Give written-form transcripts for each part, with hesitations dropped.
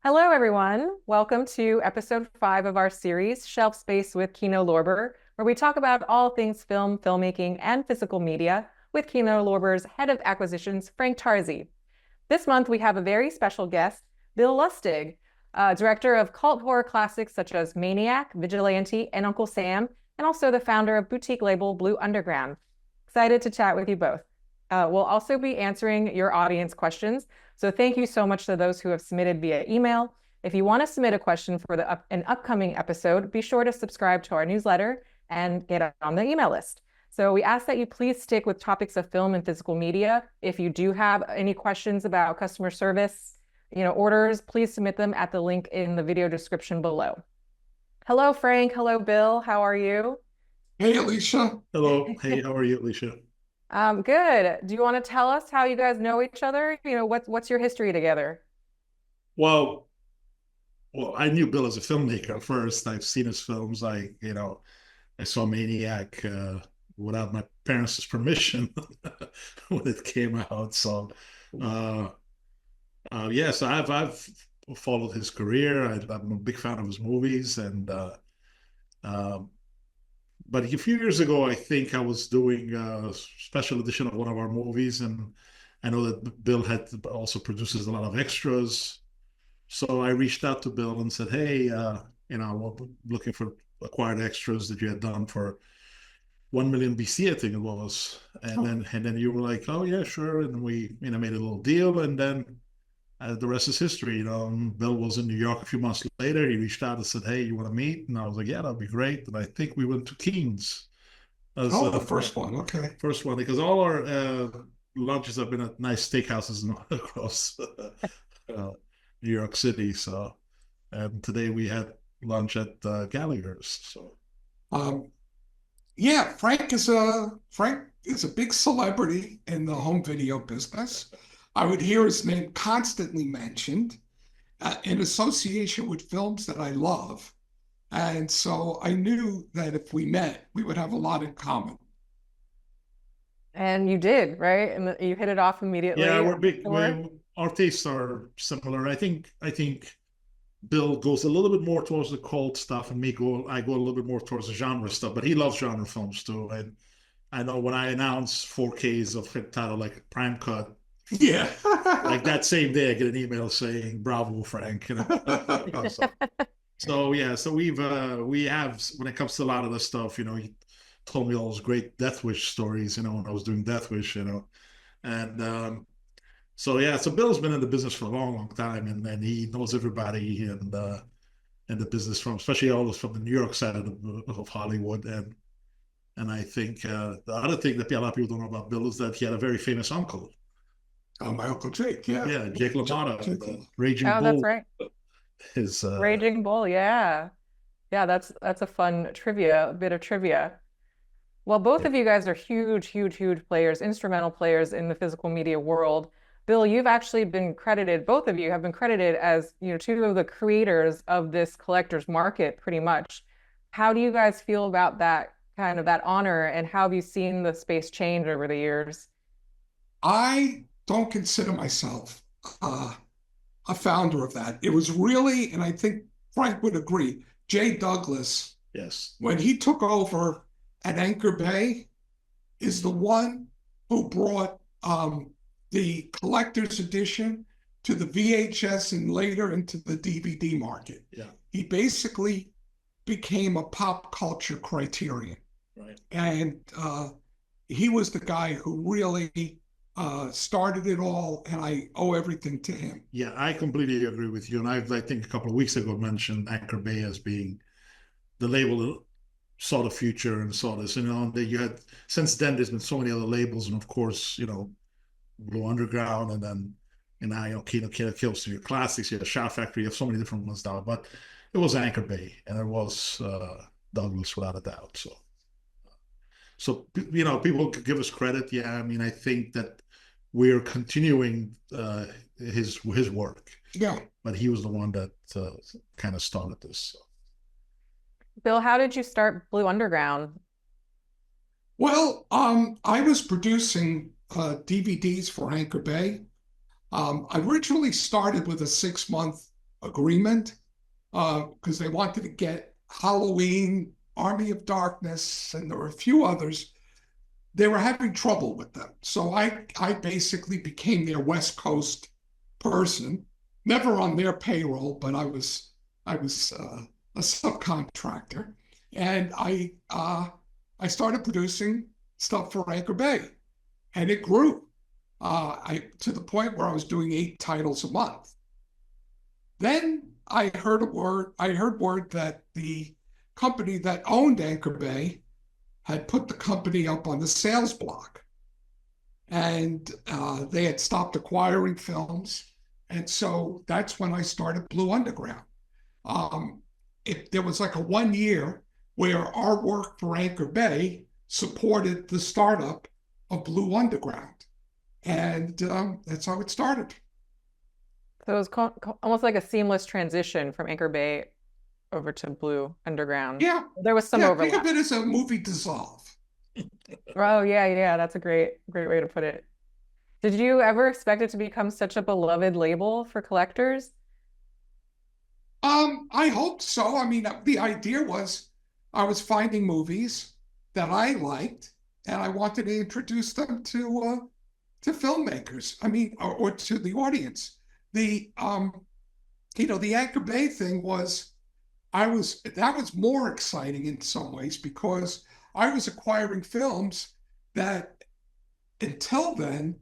Hello, everyone. Welcome to episode 5 of our series, Shelf Space with Kino Lorber, where we talk about all things film, filmmaking, and physical media with Kino Lorber's head of acquisitions, Frank Tarzi. This month, we have a very special guest, Bill Lustig, director of cult horror classics such as Maniac, Vigilante, and Uncle Sam, and also the founder of boutique label Blue Underground. Excited to chat with you both. We'll also be answering your audience questions. So thank you so much to those who have submitted via email. If you want to submit a question for an upcoming episode, be sure to subscribe to our newsletter and get on the email list. So we ask that you please stick with topics of film and physical media. If you do have any questions about customer service, orders, please submit them at the link in the video description below. Hello, Frank. Hello, Bill. How are you? Hey, Alicia. Hello. Hey, how are you, Alicia? Good. Do you want to tell us how you guys know each other? What's your history together? Well, I knew Bill as a filmmaker first. I've seen his films. I saw Maniac without my parents' permission when it came out. So, yes, I've followed his career. I'm a big fan of his movies, and but a few years ago, I think I was doing a special edition of one of our movies, and I know that Bill had also produces a lot of extras. So I reached out to Bill and said, "Hey, I'm looking for acquired extras that you had done for 1 million BC, I think it was." And then you were like, "Oh yeah, sure." And we made a little deal, and then the rest is history. Bill was in New York a few months later. He reached out and said, "Hey, you want to meet?" And I was like, "Yeah, that'd be great." And I think we went to Keen's. The first one. Okay. First one, because all our lunches have been at nice steakhouses across New York City. So, and today we had lunch at Gallagher's. So, yeah, Frank is a big celebrity in the home video business. I would hear his name constantly mentioned in association with films that I love. And so I knew that if we met, we would have a lot in common. And you did, right? And you hit it off immediately. yeah, we're big. Our tastes are similar. I think Bill goes a little bit more towards the cult stuff, and I go a little bit more towards the genre stuff. But he loves genre films too. And I know when I announce 4Ks of hit title like Prime Cut, Yeah. like that same day, I get an email saying "Bravo, Frank." So yeah, so we have when it comes to a lot of the stuff, he told me all those great Death Wish stories, when I was doing Death Wish, and so yeah, so Bill's been in the business for a long, long time, and he knows everybody in the business from, especially all from the New York side of Hollywood, and I think the other thing that a lot of people don't know about Bill is that he had a very famous uncle. Oh, my Uncle Jake, yeah. Yeah, Jake LaMotta, the Raging Oh, Bull. that's right. His Raging Bull, yeah. Yeah, that's a fun bit of trivia. Well, both of you guys are huge, huge, huge players, instrumental players in the physical media world. Bill, you've actually been credited, both of you have been credited as, two of the creators of this collector's market, pretty much. How do you guys feel about that honor, and how have you seen the space change over the years? I don't consider myself a founder of that. It was really, and I think Frank would agree, Jay Douglas, yes, when he took over at Anchor Bay, is the one who brought the collector's edition to the VHS and later into the DVD market. Yeah. He basically became a pop culture criterion. Right. And he was the guy who really started it all, and I owe everything to him. Yeah, I completely agree with you. And I think a couple of weeks ago mentioned Anchor Bay as being the label that saw the future and saw this. And you had, since then, there's been so many other labels, and of course, Blue Underground, and then Kino Studio Classics, you have Shout Factory, you have so many different ones now. But it was Anchor Bay, and it was Douglas without a doubt. So people could give us credit. Yeah, I mean, I think that we're continuing his work. Yeah. But he was the one that kind of started this. So. Bill, how did you start Blue Underground? Well, I was producing DVDs for Anchor Bay. I originally started with a 6-month agreement because they wanted to get Halloween, Army of Darkness, and there were a few others. They were having trouble with them. So I basically became their West Coast person, never on their payroll, but I was a subcontractor. And I started producing stuff for Anchor Bay, and it grew to the point where I was doing 8 titles a month. Then I heard word that the company that owned Anchor Bay had put the company up on the sales block, and they had stopped acquiring films. And so that's when I started Blue Underground. There was like a 1 year where our work for Anchor Bay supported the startup of Blue Underground. And that's how it started. So it was almost like a seamless transition from Anchor Bay over to Blue Underground. Yeah. There was some overlap. Think of it as a movie dissolve. Oh, yeah. That's a great way to put it. Did you ever expect it to become such a beloved label for collectors? I hoped so. I mean, the idea was I was finding movies that I liked, and I wanted to introduce them to filmmakers. I mean, or to the audience. The Anchor Bay thing was, that was more exciting in some ways because I was acquiring films that until then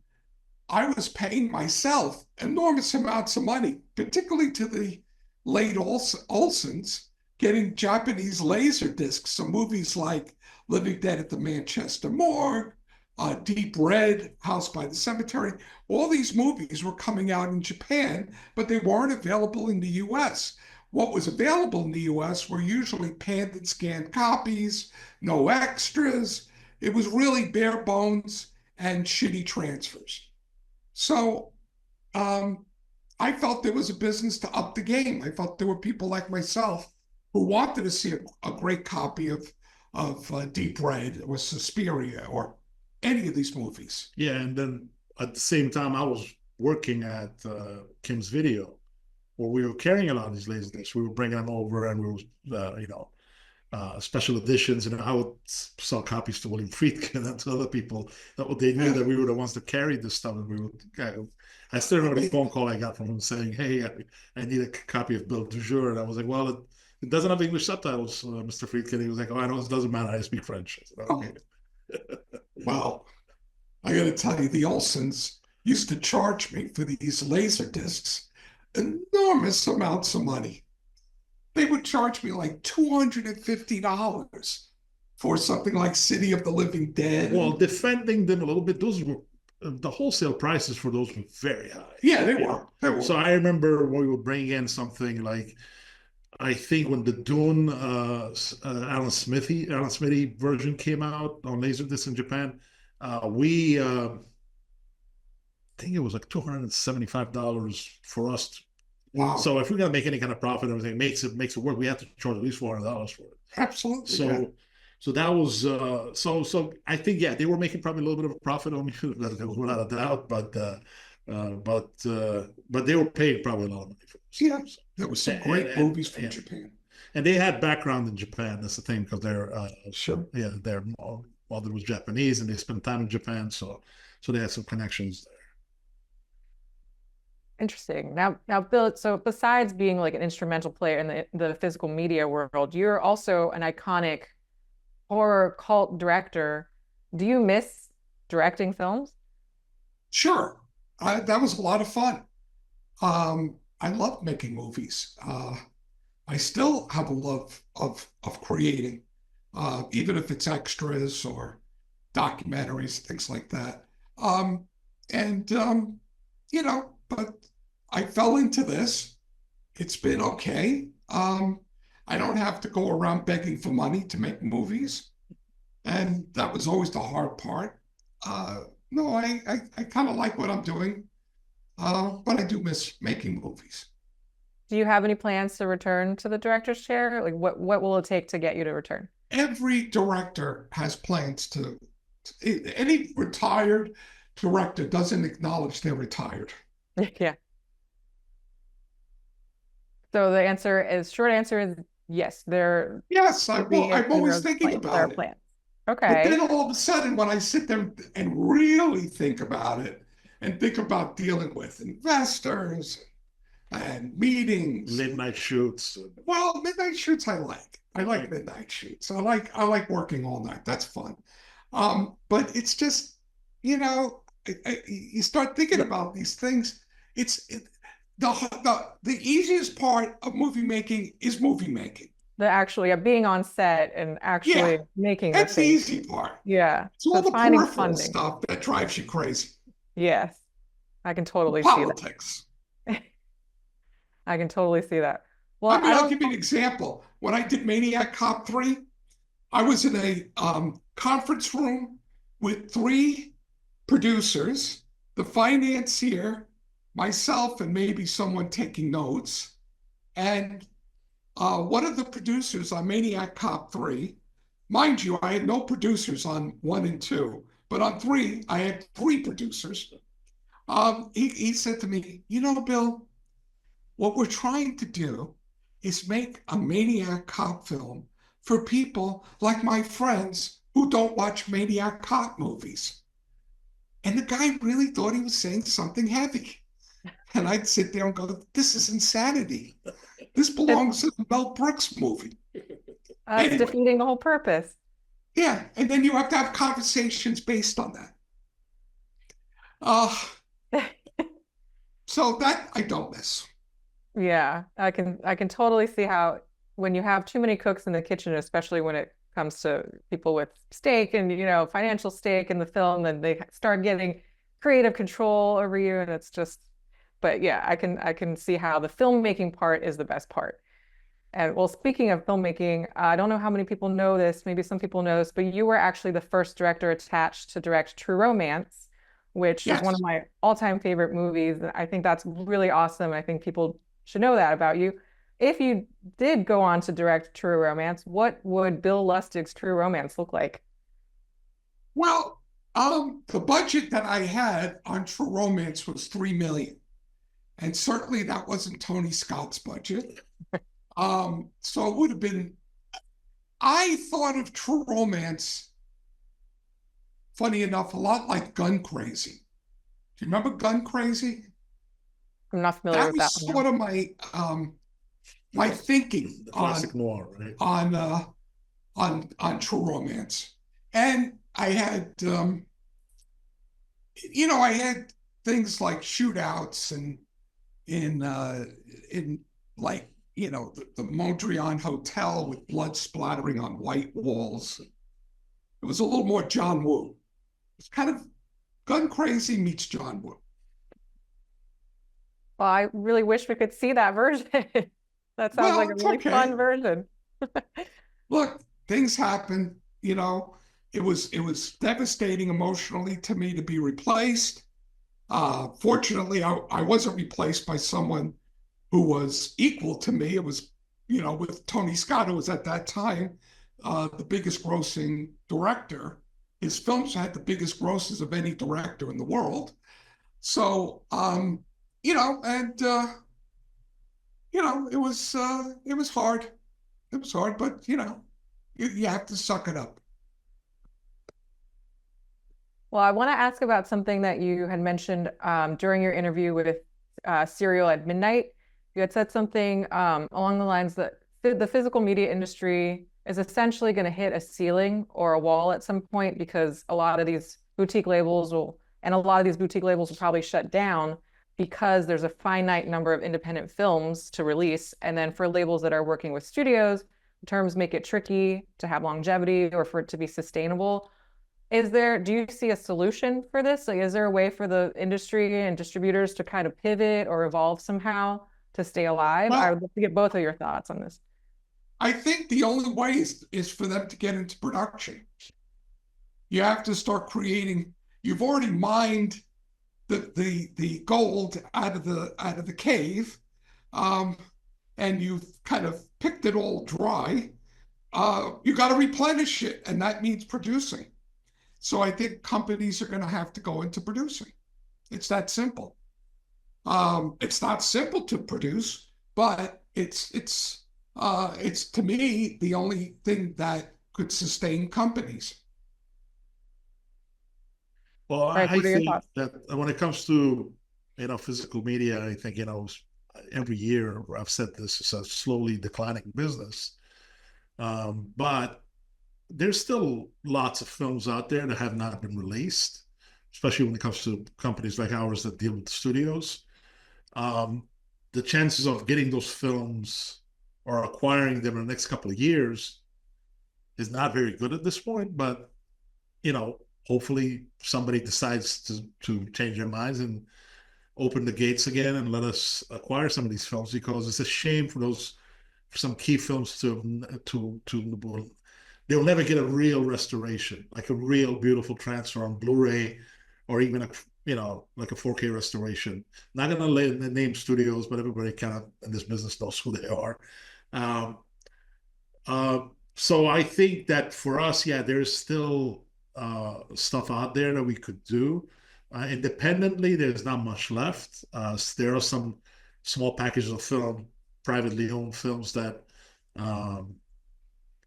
I was paying myself enormous amounts of money, particularly to the late Olsons, getting Japanese laser discs of movies like Living Dead at the Manchester Morgue, Deep Red, House by the Cemetery. All these movies were coming out in Japan, but they weren't available in the US. What was available in the US were usually panned and scanned copies, no extras. It was really bare bones and shitty transfers. So I felt there was a business to up the game. I felt there were people like myself who wanted to see a great copy of Deep Red or Suspiria or any of these movies. Yeah, and then at the same time, I was working at Kim's Video, where we were carrying a lot of these laserdiscs. We were bringing them over, and we were, special editions. And I would sell copies to William Friedkin and to other people. That they knew that we were the ones that carried this stuff. And we would. I still remember the phone call I got from him saying, "Hey, I need a copy of Bill du Jour." And I was like, "Well, it doesn't have English subtitles, Mr. Friedkin." He was like, "Oh, I know, it doesn't matter. I speak French." I said, "Okay." Well, I got to tell you, the Olsons used to charge me for these laser discs enormous amounts of money. They would charge me like $250 for something like City of the Living Dead. Well, defending them a little bit, those were the wholesale prices for those were very high. Yeah, they were. So I remember when we would bring in something like, I think when the Dune Alan Smithy version came out on Laserdisc in Japan, I think it was like $275 for us. Wow. So if we're gonna make any kind of profit, everything makes it work. We have to charge at least $400 for it. Absolutely. So that was so I think they were making probably a little bit of a profit on me without a doubt, but they were paying probably a lot of money for this. Yeah, there was some great movies from Japan, and they had background in Japan. That's the thing, because they're their mother was Japanese and they spent time in Japan, so they had some connections there. Interesting. Now, Bill, so besides being like an instrumental player in the physical media world, you're also an iconic horror cult director. Do you miss directing films? Sure. That was a lot of fun. I love making movies. I still have a love of creating, even if it's extras or documentaries, things like that. But I fell into this. It's been okay. I don't have to go around begging for money to make movies. And that was always the hard part. No, I kind of like what I'm doing, but I do miss making movies. Do you have any plans to return to the director's chair? Like, what will it take to get you to return? Every director has plans to. Any retired director doesn't acknowledge they're retired. Yeah. So the short answer is yes, there Yes, will be I'm always thinking there are about it. plans. But then Okay. all of a sudden, when I sit there and really think about it and think about dealing with investors and meetings, Midnight shoots. well, midnight shoots I like. I like midnight shoots. I like working all night. That's fun. But it's just, you start thinking about these things. It's the easiest part of movie making is movie making. The actually being on set and Yeah, actually making the that's the thing. easy part. Yeah. It's So all it's the finding peripheral funding. stuff that drives you crazy. Yes. I can totally see that. Politics. I can totally see that. Well, I mean, I I'll don't give you an example. When I did Maniac Cop 3, I was in a conference room with three producers, the financier, myself, and maybe someone taking notes. And one of the producers on Maniac Cop 3, mind you, I had no producers on 1 and 2, but on 3, I had 3 producers. He said to me, Bill, what we're trying to do is make a Maniac Cop film for people like my friends who don't watch Maniac Cop movies. And the guy really thought he was saying something heavy. And I'd sit there and go, this is insanity. This belongs in a Mel Brooks movie. it's Anyway, defeating the whole purpose. yeah. And then you have to have conversations based on that. Uh, so that I don't miss. Yeah, I can totally see how when you have too many cooks in the kitchen, especially when it comes to people with stake and financial stake in the film, then they start getting creative control over you, and it's just. But yeah, I can see how the filmmaking part is the best part. And well, speaking of filmmaking, I don't know how many people know this. Maybe some people know this, but you were actually the first director attached to direct True Romance, which is one of Yes. my all-time favorite movies. I think that's really awesome. I think people should know that about you. If you did go on to direct True Romance, what would Bill Lustig's True Romance look like? Well, the budget that I had on True Romance was $3 million. And certainly that wasn't Tony Scott's budget. So it would have been, I thought of True Romance, funny enough, a lot like Gun Crazy. Do you remember Gun Crazy? I'm not familiar That with was that one now. sort of my thinking The classic noir, right? on True Romance. And I had I had things like shootouts and in like the Mondrian Hotel with blood splattering on white walls. It was a little more John Woo. It's kind of Gun Crazy meets John Woo. Well, I really wish we could see that version. That sounds Well, like a it's really okay. fun version. Look, things happen. It was devastating emotionally to me to be replaced. Fortunately, I wasn't replaced by someone who was equal to me. It was, with Tony Scott, who was at that time the biggest grossing director. His films had the biggest grosses of any director in the world. So, and it was hard. It was hard, but you have to suck it up. Well, I want to ask about something that you had mentioned during your interview with Serial at Midnight. You had said something along the lines that the physical media industry is essentially going to hit a ceiling or a wall at some point because a lot of these boutique labels will probably shut down because there's a finite number of independent films to release. And then for labels that are working with studios, terms make it tricky to have longevity or for it to be sustainable. Do you see a solution for this? Like, is there a way for the industry and distributors to kind of pivot or evolve somehow to stay alive? I would Well, love to get both of your thoughts on this. I think the only way is for them to get into production. You have to start creating. You've already mined the gold out of the cave, and you've kind of picked it all dry. You got to replenish it, and that means producing. So I think companies are going to have to go into producing. It's that simple. It's not simple to produce, but it's to me the only thing that could sustain companies. Well, Frank, I what are your think thoughts? that when it comes to, physical media, I think, every year I've said this is a slowly declining business. But there's still lots of films out there that have not been released, especially when it comes to companies like ours that deal with studios. Um, the chances of getting those films or acquiring them in the next couple of years is not very good at this point. But hopefully somebody decides to change their minds and open the gates again and let us acquire some of these films, because it's a shame for some key films to they'll never get a real restoration, like a real beautiful transfer on Blu-ray, or even like a 4K restoration. Not gonna name studios, but everybody kind of in this business knows who they are. Um, uh, so I think that for us, yeah, there's still stuff out there that we could do. Independently, there's not much left. There are some small packages of film, privately owned films um,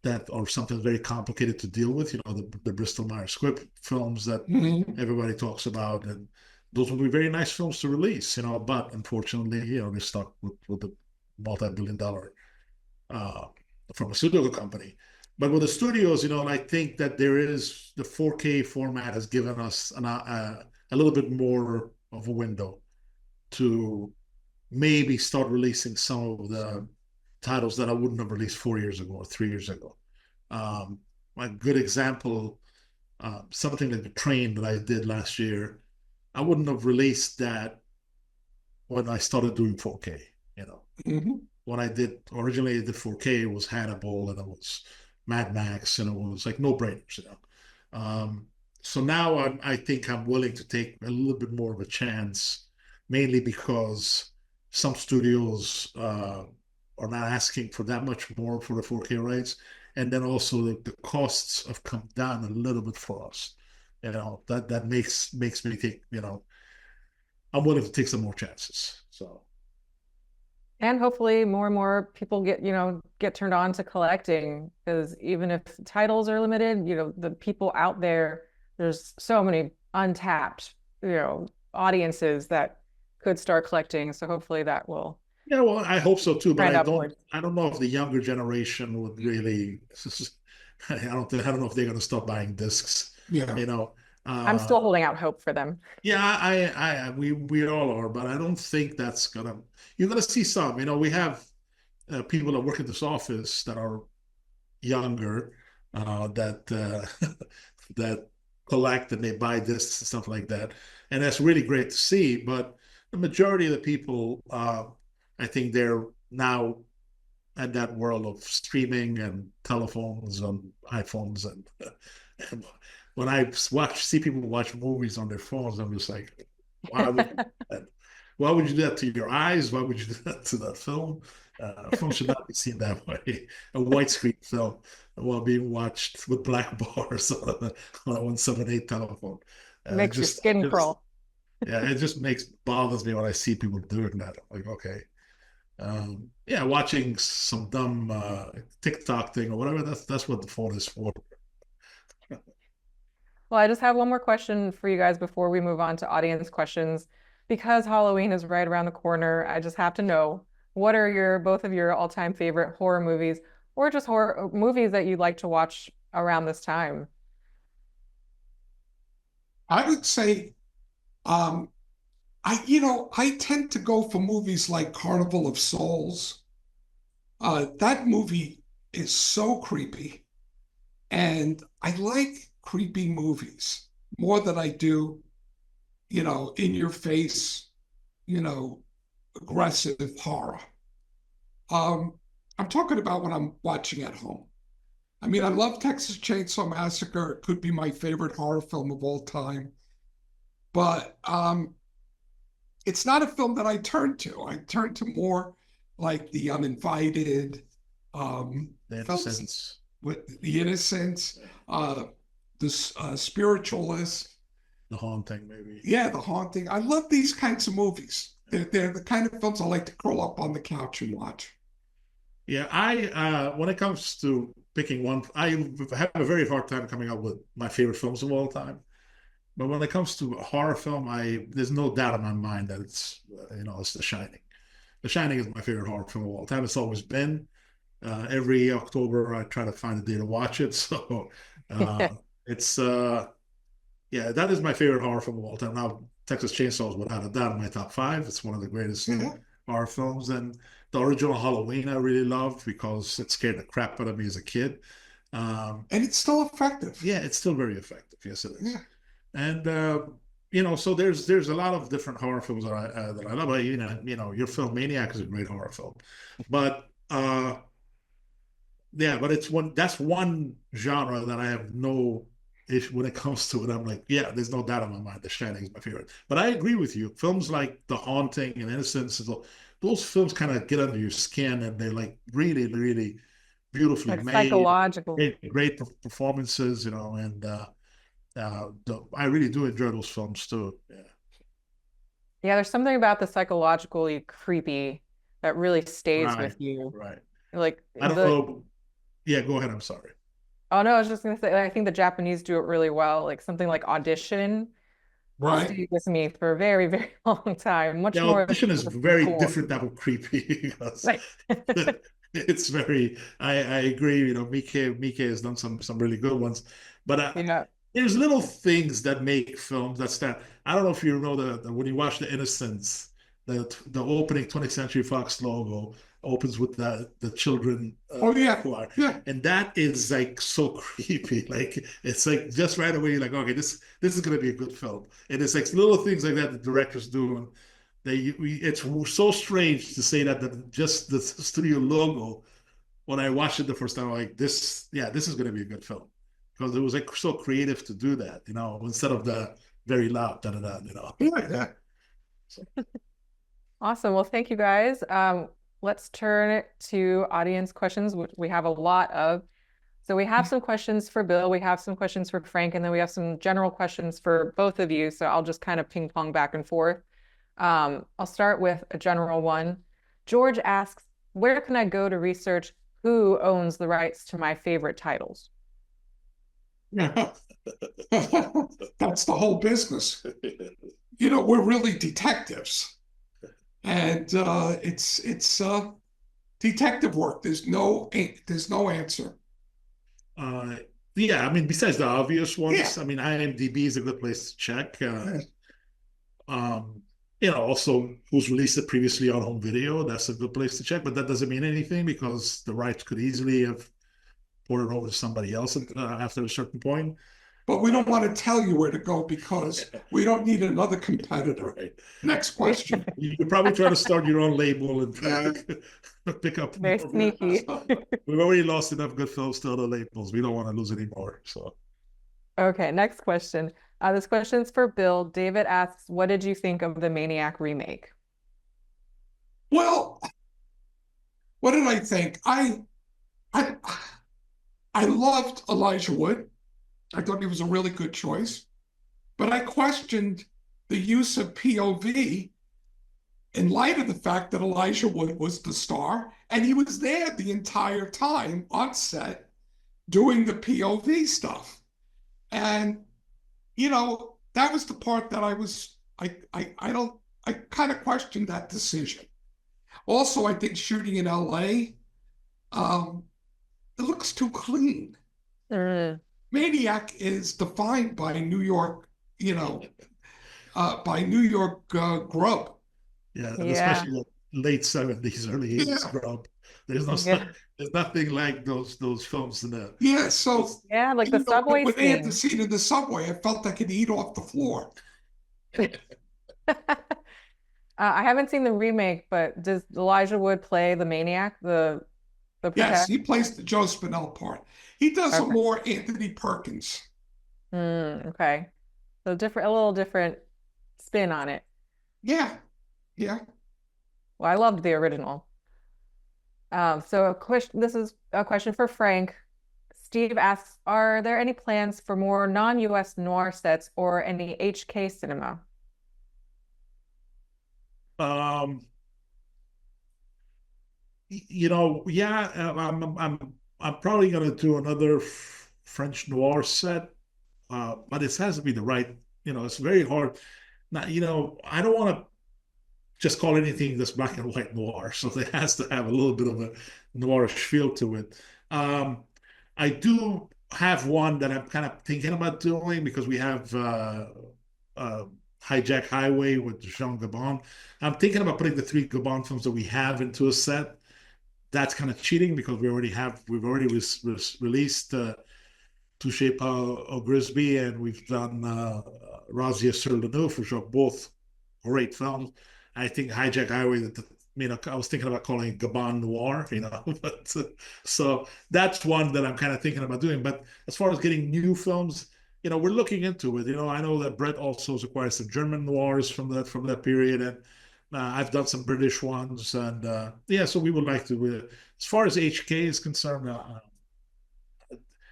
that are something very complicated to deal with. The Bristol Myers Squibb films that Mhm. everybody talks about, and those would be very nice films to release. But unfortunately, they're stuck with the multi-billion-dollar uh, pharmaceutical company. But with the studios, and I think that the 4K format has given us a little bit more of a window to maybe start releasing some of the titles that I wouldn't have released 4 years ago or 3 years ago. Um, a good example, something like the Train that I did last year, I wouldn't have released that when I started doing 4K. You know, Mhm. what I did originally, the 4K was Hannibal and it was Mad Max, and it was like no brainers. So now I think I'm willing to take a little bit more of a chance, mainly because some studios are not asking for that much more for the 4K rights, and then also the costs have come down a little bit for us. That makes me think. I'm willing to take some more chances. So. And hopefully more and more people get turned on to collecting, because even if titles are limited, the people out there, there's so many untapped, audiences that could start collecting. So hopefully that will Yeah, well, I hope so too, but trend I don't. upwards. I don't know if the younger generation would really. I don't know if they're going to stop buying discs. Yeah. You know. I'm Uh, still holding out hope for them. yeah, we all are, but I don't think that's gonna. You're gonna see some. We have people that work in this office that are younger, that that collect and they buy discs and stuff like that, and that's really great to see. But the majority of the people, I think they're now at that world of streaming and telephones and iPhones, and when I see people watch movies on their phones, I'm just like, why would you do that? Why would you do that to your eyes? Why would you do that to that film? Film should not be seen that way. A widescreen film while being watched with black bars on a 178 telephone. Makes your skin crawl. Yeah, it just bothers me when I see people doing that. I'm like, okay, yeah, watching some dumb TikTok thing or whatever. That's what the phone is for. Well, I just have one more question for you guys before we move on to audience questions. Because Halloween is right around the corner, I just have to know, what are both of your all-time favorite horror movies, or just horror movies that you'd like to watch around this time? I would say, um, I tend to go for movies like Carnival of Souls. That movie is so creepy, and I like creepy movies more than I do, in your face, you know, aggressive horror. Um, I'm talking about when I'm watching at home. I mean, I love Texas Chainsaw Massacre. It could be my favorite horror film of all time, but it's not a film that I turn to. I turn to more like The Uninvited, The films Innocents. with The Innocents, uh, the Spiritualist. The Haunting, maybe. Yeah, The Haunting. I love these kinds of movies. They're the kind of films I like to curl up on the couch and watch. Yeah, I when it comes to picking one, I have a very hard time coming up with my favorite films of all time. But when it comes to a horror film, I there's no doubt in my mind that it's it's The Shining. The Shining is my favorite horror film of all time. It's always been. Every October, I try to find a day to watch it. So it's yeah, that is my favorite horror film of all time. Now, Texas Chainsaw is without a doubt in my top five. It's one of the greatest horror films. And the original Halloween I really loved because it scared the crap out of me as a kid. And it's still effective. Yeah, it's still very effective. Yes, it is. Yeah. And so there's a lot of different horror films that I love. Your film Maniac is a great horror film, but yeah, but that's one genre that I have no issue when it comes to it. I'm like, yeah, there's no doubt in my mind, The Shining is my favorite. But I agree with you. Films like The Haunting and Innocence, those films kind of get under your skin, and they're like really, really beautifully Like made, psychological. great performances, and I really do enjoy those films too. Yeah. Yeah, there's something about the psychologically creepy that really stays Right. with you. Right. Like I don't know. Yeah, go ahead. I'm sorry. oh no, I was just gonna say, I think the Japanese do it really well. Like something like Audition Right. stayed with me for a very, very long time, much Yeah, more than Audition is very before. different type of creepy because Right. it's very. I agree. Mike has done some really good ones, but Yeah. there's little things that make films that stand. I don't know if you know when you watch The Innocents, the opening 20th Century Fox logo opens with the children Oh yeah. choir, Yeah. and that is like so creepy. Like it's like just right away, you're like, okay, this is gonna be a good film. And it's like little things like that the directors do, and it's so strange to say that just the studio logo. When I watched it the first time, I'm like this is gonna be a good film because it was like so creative to do that, instead of the very loud da da da. Yeah. So, Awesome. Well, thank you guys. Let's turn it to audience questions, which we have a lot of. So we have some questions for Bill, we have some questions for Frank, and then we have some general questions for both of you. So I'll just kind of ping pong back and forth. I'll start with a general one. George asks, where can I go to research who owns the rights to my favorite titles? Yeah. That's the whole business. We're really detectives. And it's detective work. There's no answer. yeah, I mean, besides the obvious ones, Yeah. I mean, IMDb is a good place to check. Um, also who's released it previously on home video. That's a good place to check, but that doesn't mean anything because the rights could easily have ported over to somebody else after a certain point. But we don't want to tell you where to go because we don't need another competitor. Right. Next question. You could probably try to start your own label and try to pick up Very more. sneaky. We've already lost enough good films to other labels. We don't want to lose any more. So, Okay, next question. This question's for Bill. David asks, what did you think of the Maniac remake? Well, what did I think? I loved Elijah Wood. I thought he was a really good choice, but I questioned the use of POV in light of the fact that Elijah Wood was the star and he was there the entire time on set doing the POV stuff. And that was the part that I kind of questioned that decision. Also, I think shooting in LA, it looks too clean. Maniac is defined by New York, by New York grub. Yeah, and especially the late 70s, early 80s grub. There's nothing like those films in there. Yeah, so like the subway when they had the scene. scene in the subway, I felt I could eat off the floor. I haven't seen the remake, but does Elijah Wood play the Maniac, the Yes, he plays the Joe Spinell part. He does a Okay. more Anthony Perkins. Okay. So a little different spin on it. Yeah. Well, I loved the original. This is a question for Frank. Steve asks, are there any plans for more non-US noir sets or any HK cinema? Yeah, I'm probably gonna do another French noir set, but it has to be the right. It's very hard. Now, I don't want to just call anything that's black and white noir, so it has to have a little bit of a noirish feel to it. Um, I do have one that I'm kind of thinking about doing because we have uh, Hijack Highway with Jean Gabon. I'm thinking about putting the three Gabon films that we have into a set. That's kind of cheating because we've already released Touché Pas au Grisby, and we've done Razia sur le Neuf, which are both great films. I think Hijack Highway, I was thinking about calling it Gabon Noir, but so that's one that I'm kind of thinking about doing. But as far as getting new films, we're looking into it. I know that Brett also acquired some German noirs from that period, and I've done some British ones, and yeah, so we would like to. As far as HK is concerned,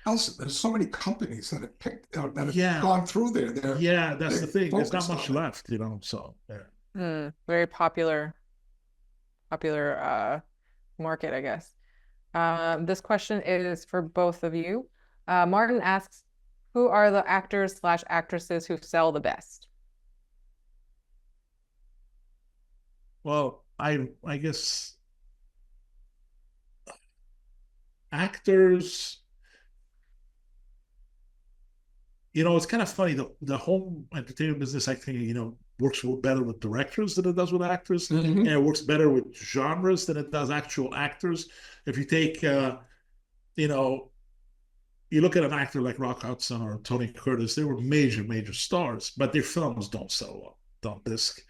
Also, there's so many companies that have picked out that have yeah, gone through there. that's the thing. There's not much left, So yeah. Very popular market, I guess. This question is for both of you. Martin asks, who are the actors/actresses who sell the best? Well, I guess actors. It's kind of funny. The home entertainment business, I think, works better with directors than it does with actors, and it works better with genres than it does actual actors. If you take, you look at an actor like Rock Hudson or Tony Curtis, they were major stars, but their films don't sell well, don't disc.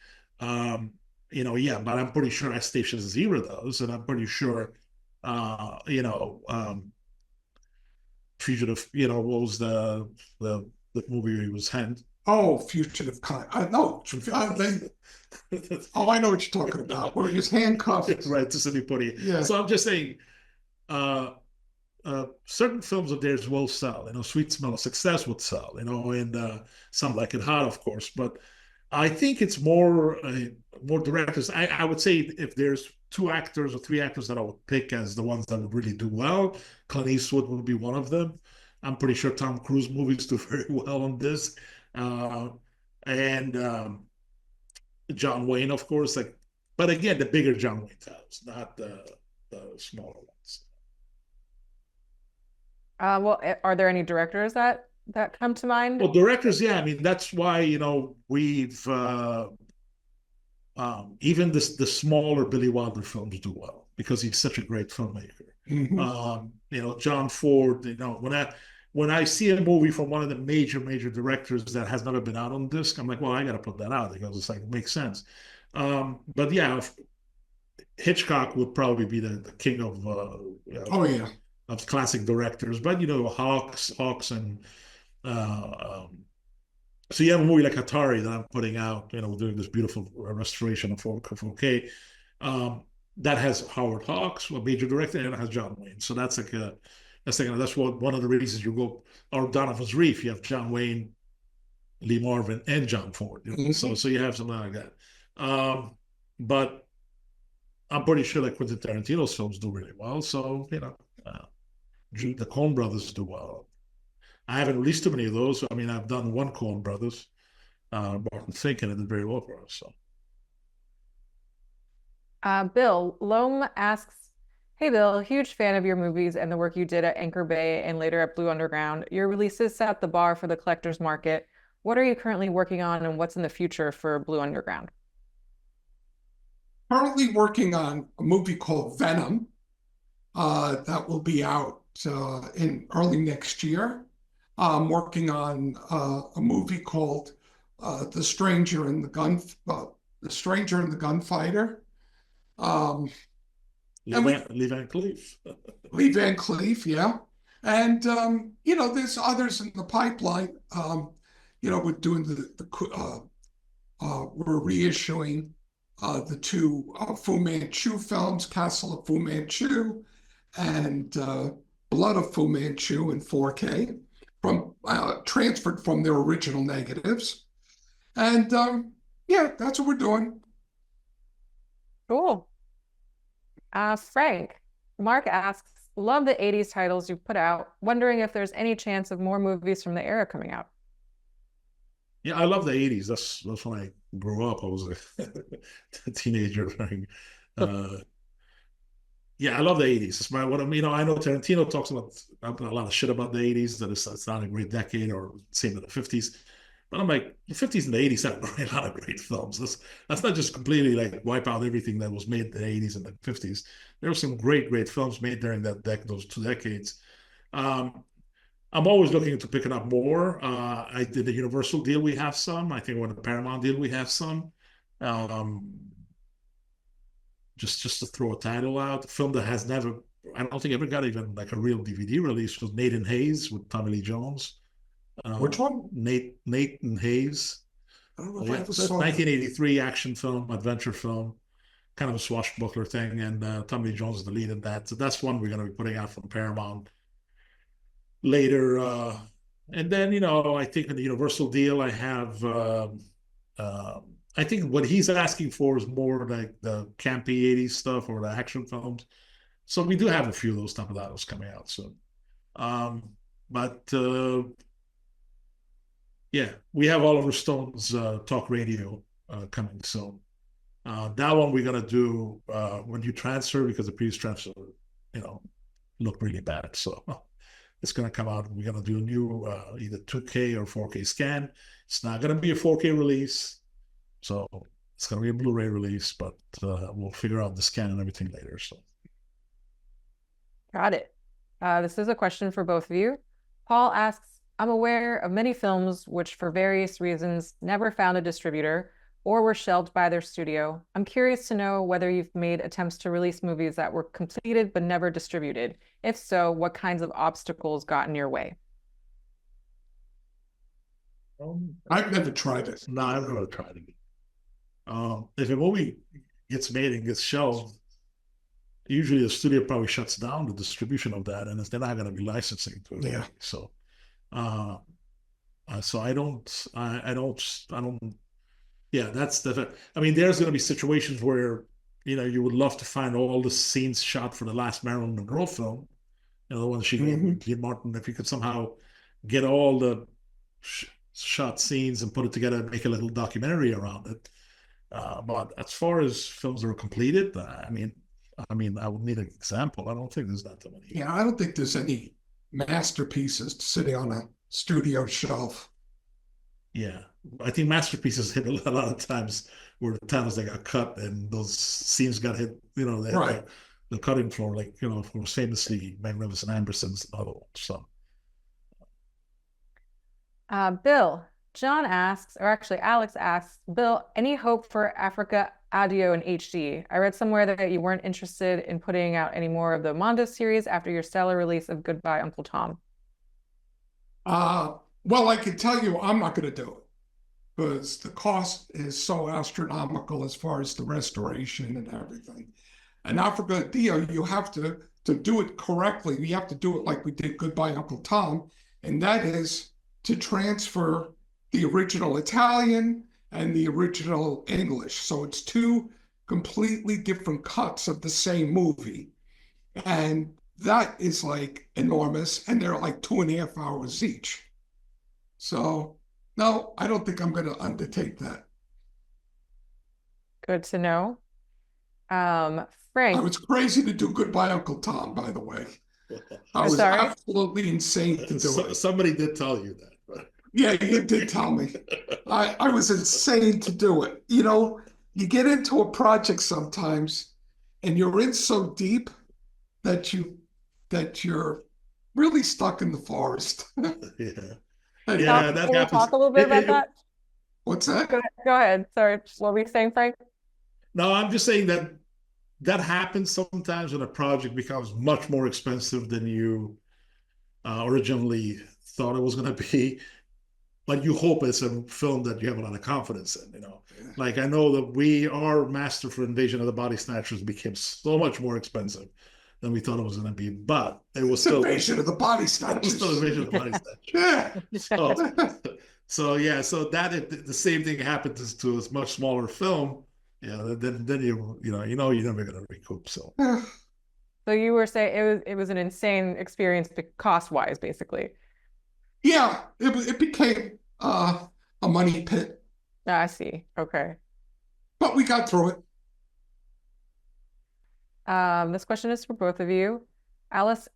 Yeah, but I'm pretty sure Station Zero does, and I'm pretty sure, Fugitive, what was the movie he was hanged? Oh, Fugitive Kind. No, I know what you're talking about. Where he was handcuffed. Right, to Sidney Poitier. Yeah. So I'm just saying, certain films of theirs will sell. Sweet Smell of Success would sell. And Some Like It Hot, of course. But I think it's more directors. I would say if there's 2 actors or 3 actors that I would pick as the ones that would really do well, Clint Eastwood would be one of them. I'm pretty sure Tom Cruise movies do very well on this. And John Wayne, of course. But again, the bigger John Wayne titles, not the smaller ones. Well, are there any directors that come to mind? Well, directors, yeah. That's why we've even the smaller Billy Wilder films do well because he's such a great filmmaker. John Ford. When I see a movie from one of the major directors that has never been out on disc, I'm like, well, I got to put that out because it makes sense. But yeah, Hitchcock would probably be the king of of classic directors. But Hawks, and so you have a movie like Atari that I'm putting out. We're doing this beautiful restoration of 4K. That has Howard Hawks, a major director, and it has John Wayne. So that's that's one of the reasons you go. Or Donovan's Reef, you have John Wayne, Lee Marvin, and John Ford. So you have something like that. But I'm pretty sure that Quentin Tarantino's films do really well. So the Coen brothers do well. I haven't released too many of those. I've done one Coen brothers, Barton Fink, and it did very well for us. So. Bill Loam asks, hey, Bill, huge fan of your movies and the work you did at Anchor Bay and later at Blue Underground. Your releases set the bar for the collector's market. What are you currently working on and what's in the future for Blue Underground? Currently working on a movie called Venom that will be out in early next year. I'm working on a movie called The Stranger and the Gunfighter. Lee Van Cleef. Lee Van Cleef, yeah. And, there's others in the pipeline. We're doing we're reissuing the 2 Fu Manchu films, Castle of Fu Manchu and Blood of Fu Manchu in 4K, transferred from their original negatives. And, yeah, that's what we're doing. Cool. Frank, Mark asks, love the 80s titles you've put out. Wondering if there's any chance of more movies from the era coming out. Yeah, I love the 80s. That's when I grew up. I was a teenager. Yeah, I love the 80s. It's what I mean. I know Tarantino talks about a lot of shit about the 80s, that it's not a great decade, or same in the 50s. But I'm like, the 50s and the 80s have a lot of great films. That's not just completely like wipe out everything that was made in the 80s and the 50s. There were some great films made during those 2 decades. I'm always looking to picking up more. I did the Universal deal. We have some. I think with the Paramount deal, we have some. Just to throw a title out, a film that has never, I don't think ever got even like a real DVD release, was Nathan Hayes with Tommy Lee Jones. Which one? Nathan Hayes. I don't know if I ever saw 1983 action film, adventure film, kind of a swashbuckler thing, and Tommy Lee Jones is the lead in that. So that's one we're going to be putting out from Paramount later. And then, I think in the Universal deal, I have, I think what he's asking for is more like the campy 80s stuff or the action films. So we do have a few of those type of titles coming out soon. Yeah, we have Oliver Stone's talk radio coming soon. That one we're going to do when you transfer, because the previous transfer, looked really bad. So it's going to come out. We're going to do a new either 2K or 4K scan. It's not going to be a 4K release. So it's going to be a Blu-ray release, but we'll figure out the scan and everything later. So, got it. This is a question for both of you. Paul asks, I'm aware of many films which, for various reasons, never found a distributor or were shelved by their studio. I'm curious to know whether you've made attempts to release movies that were completed but never distributed. If so, what kinds of obstacles got in your way? I've never tried it. No, I've never tried it. If a movie gets made and gets shelved, usually the studio probably shuts down the distribution of that, and they're not going to be licensing to it. Yeah. So, so I don't. Yeah, that's the. I mean, there's going to be situations where you would love to find all the scenes shot for the last Marilyn Monroe film, the one she did, Martin. If you could somehow get all the shot scenes and put it together and make a little documentary around it. But as far as films that are completed, I mean, I would need an example. I don't think there's that many. Yeah, I don't think there's any masterpieces sitting on a studio shelf. Yeah, I think masterpieces hit a lot of times where the times they got cut and those scenes got hit. Right. The cutting floor, like for famously Magnificent Ambersons and other ones. So, Bill. John asks, or actually Alex asks, Bill, any hope for Africa Audio in HD? I read somewhere that you weren't interested in putting out any more of the Mondo series after your stellar release of Goodbye, Uncle Tom. Well, I can tell you I'm not going to do it because the cost is so astronomical as far as the restoration and everything. And Africa Audio, you have to do it correctly. You have to do it like we did Goodbye, Uncle Tom, and that is to transfer the original Italian and the original English. So it's two completely different cuts of the same movie. And that is like enormous. And they're like 2.5 hours each. So no, I don't think I'm going to undertake that. Good to know. Frank. I was crazy to do Goodbye, Uncle Tom, by the way. I was absolutely insane to do it. Somebody did tell you that. Right? Yeah, you did tell me. I was insane to do it. You get into a project sometimes and you're in so deep that you're really stuck in the forest. Yeah. Yeah, that happens. Talk a little bit about that? What's that? Go ahead. Sorry, what were you saying, Frank? No, I'm just saying that happens sometimes when a project becomes much more expensive than you originally thought it was going to be. But you hope it's a film that you have a lot of confidence in, Like I know that our master for Invasion of the Body Snatchers became so much more expensive than we thought it was going to be, but it was still Invasion of the Body Snatchers. Still Invasion of the Body Snatchers. Yeah. So that the same thing happens to a much smaller film, Yeah, then you're never gonna recoup. So So you were saying it was an insane experience cost-wise, basically. Yeah, it became a money pit, Ah, I see. Okay. but we got through it. This question is for both of you. Alex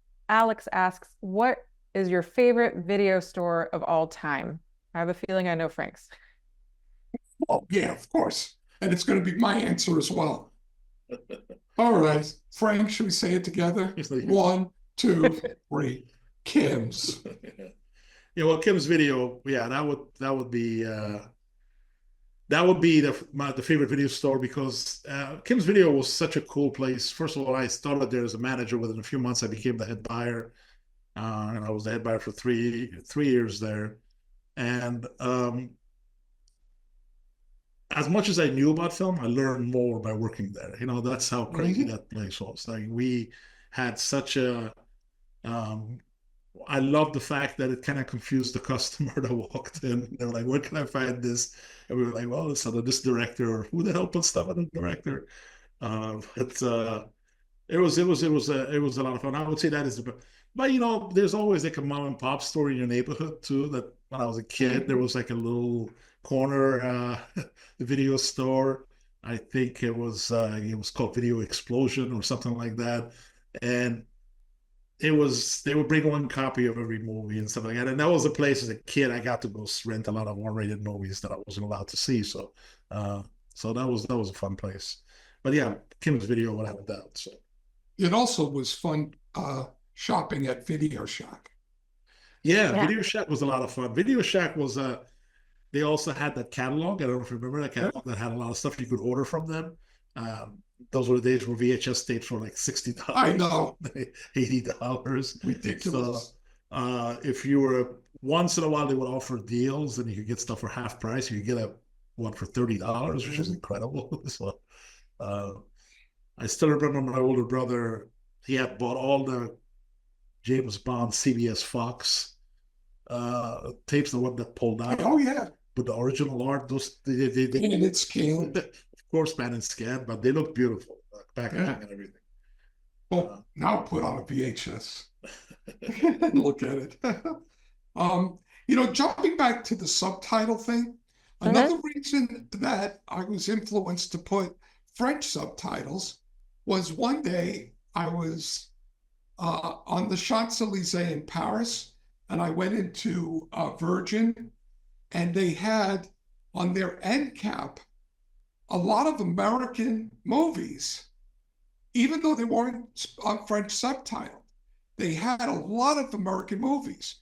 asks, what is your favorite video store of all time? I have a feeling I know Frank's. Oh, yeah, of course. And it's going to be my answer as well. All right, Frank, should we say it together? 1, 2, 3. Kim's. Yeah, well, Kim's Video, yeah, that would be the favorite video store because Kim's Video was such a cool place. First of all, I started there as a manager. Within a few months, I became the head buyer, and I was the head buyer for three years there. And as much as I knew about film, I learned more by working there. That's how crazy that place was. Like we had such a I love the fact that it kind of confused the customer that walked in. They were like, "Where can I find this?" And we were like, "Well, it's under this director, or who the hell put stuff on the director?" It was a lot of fun. I would say that is but there's always like a mom and pop store in your neighborhood too. That when I was a kid, there was like a little corner video store. I think it was called Video Explosion or something like that, and they would bring one copy of every movie and stuff like that. And that was a place as a kid I got to go rent a lot of R-rated movies that I wasn't allowed to see. So that was a fun place. But yeah, Kim's Video, without a doubt. So it also was fun shopping at Video Shack. Yeah, Video Shack was a lot of fun. Video Shack was they also had that catalog. I don't know if you remember that catalog that had a lot of stuff you could order from them. Those were the days where VHS stayed for like $60. I know. $80. Ridiculous. So if you were once in a while they would offer deals and you could get stuff for half price. You could get one for $30, which is incredible. So I still remember my older brother, he had bought all the James Bond CBS Fox tapes, the one that pulled out. Oh yeah. With the original art, those and it's scanned. Of course, man, and scanned, but they look beautiful, packaging and everything. Well, now put on a VHS and look at it. Jumping back to the subtitle thing, another reason that I was influenced to put French subtitles was one day I was on the Champs-Élysées in Paris, and I went into Virgin, and they had on their end cap a lot of American movies, even though they weren't on French subtitled. They had a lot of American movies.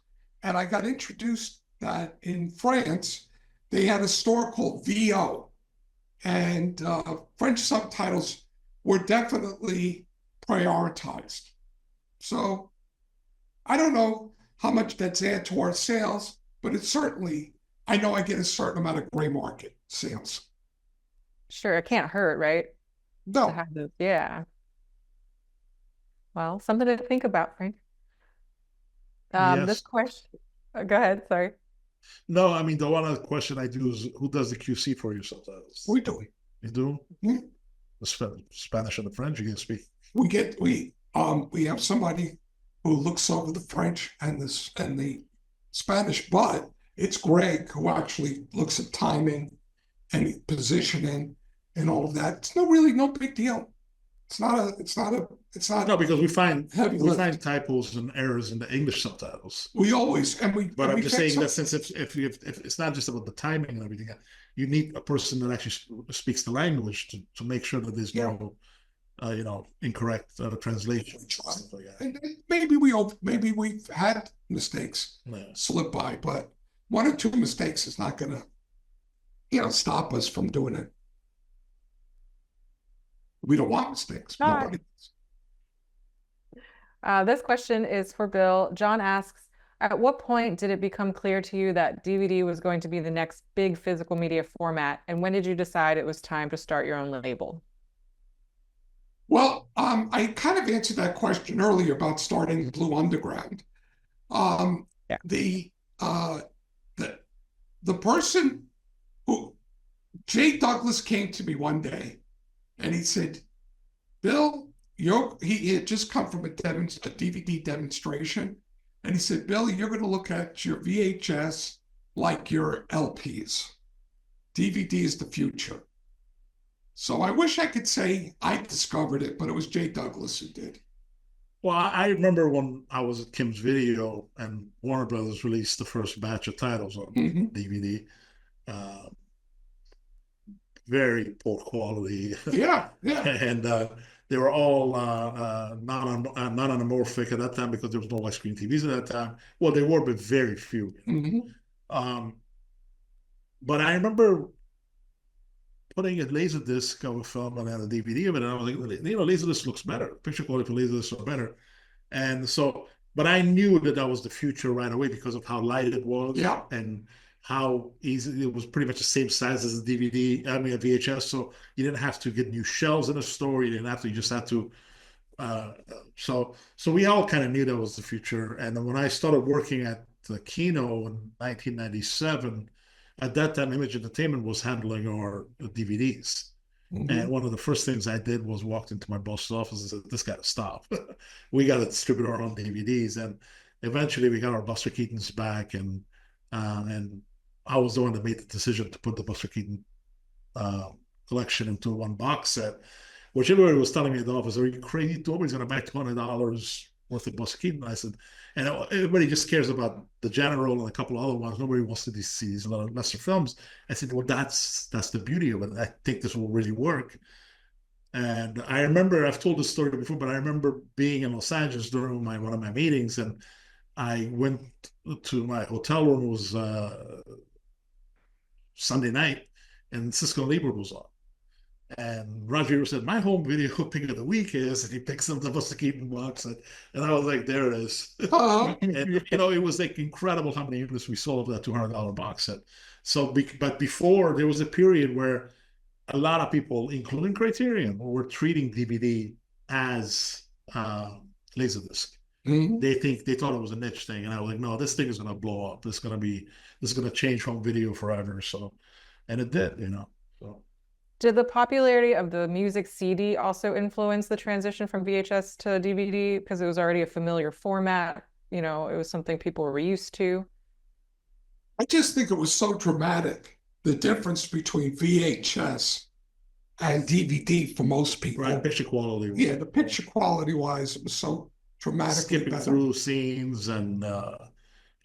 And I got introduced that in France, they had a store called VO, and French subtitles were definitely prioritized. So I don't know how much that's add to our sales, but it's certainly, I know I get a certain amount of gray market sales. Sure, it can't hurt, right? No. Yeah. Well, something to think about, Frank. Yes. This question, go ahead, sorry. No, I mean, the one other question I do is, who does the QC for you sometimes? We do. You do? Mm-hmm. The Spanish and the French, you can speak? We have somebody who looks over the French and the Spanish, but it's Greg who actually looks at timing and positioning and all of that. It's really no big deal. It's not. No, because we find lift. typos and errors in the English subtitles. We always But I'm just saying that since if it's not just about the timing and everything, you need a person that actually speaks the language to make sure that there's no incorrect translation. And maybe we've had mistakes slip by, but one or two mistakes is not going to stop us from doing it. We don't want mistakes. Nobody. This question is for Bill. John asks, at what point did it become clear to you that DVD was going to be the next big physical media format? And when did you decide it was time to start your own label? Well, I kind of answered that question earlier about starting Blue Underground. The person who Jay Douglas came to me one day and he said, Bill, he had just come from a DVD demonstration. And he said, Bill, you're going to look at your VHS like your LPs. DVD is the future. So I wish I could say I discovered it, but it was Jay Douglas who did. Well, I remember when I was at Kim's Video and Warner Brothers released the first batch of titles on DVD. Very poor quality. Yeah. And they were all non-anamorphic at that time because there was no widescreen TVs at that time. Well, they were, but very few. But I remember putting a Laserdisc of a film and then a DVD of it, and I was like, Laserdisc looks better. Picture quality for Laserdisc looks better. And so, but I knew that was the future right away because of how light it was and how easy it was. Pretty much the same size as a DVD, a VHS. So you didn't have to get new shelves in a store. You didn't have to. You just had to. So we all kind of knew that was the future. And then when I started working at the Kino in 1997, at that time, Image Entertainment was handling our DVDs. And one of the first things I did was walked into my boss's office and said, "This got to stop. We got to distribute our own DVDs." And eventually, we got our Buster Keatons back, and I was the one that made the decision to put the Buster Keaton collection into one box set, which everybody was telling me in the office, "Are you crazy? Nobody's going to buy $200 worth of Buster Keaton." I said, and everybody just cares about the General and a couple of other ones. Nobody wants to see these lesser films. I said, well, that's the beauty of it. I think this will really work. And I remember, I've told this story before, but I remember being in Los Angeles during one of my meetings, and I went to my hotel room. It was Sunday night, and Cisco Labor was on. And Roger said, "My home video pick of the week is," and he picks up the Buster Keaton box, and I was like, "There it is." And it was like incredible how many units we sold of that $200 box set. So, but before there was a period where a lot of people, including Criterion, were treating DVD as Laserdisc. They thought it was a niche thing, and I was like, "No, this thing is going to blow up. This is going to change home video forever." So, and it did, So. Did the popularity of the music CD also influence the transition from VHS to DVD because it was already a familiar format? It was something people were used to. I just think it was so dramatic, the difference between VHS and DVD for most people. Right, picture quality. Yeah, the picture quality wise, it was so dramatically skipping through scenes and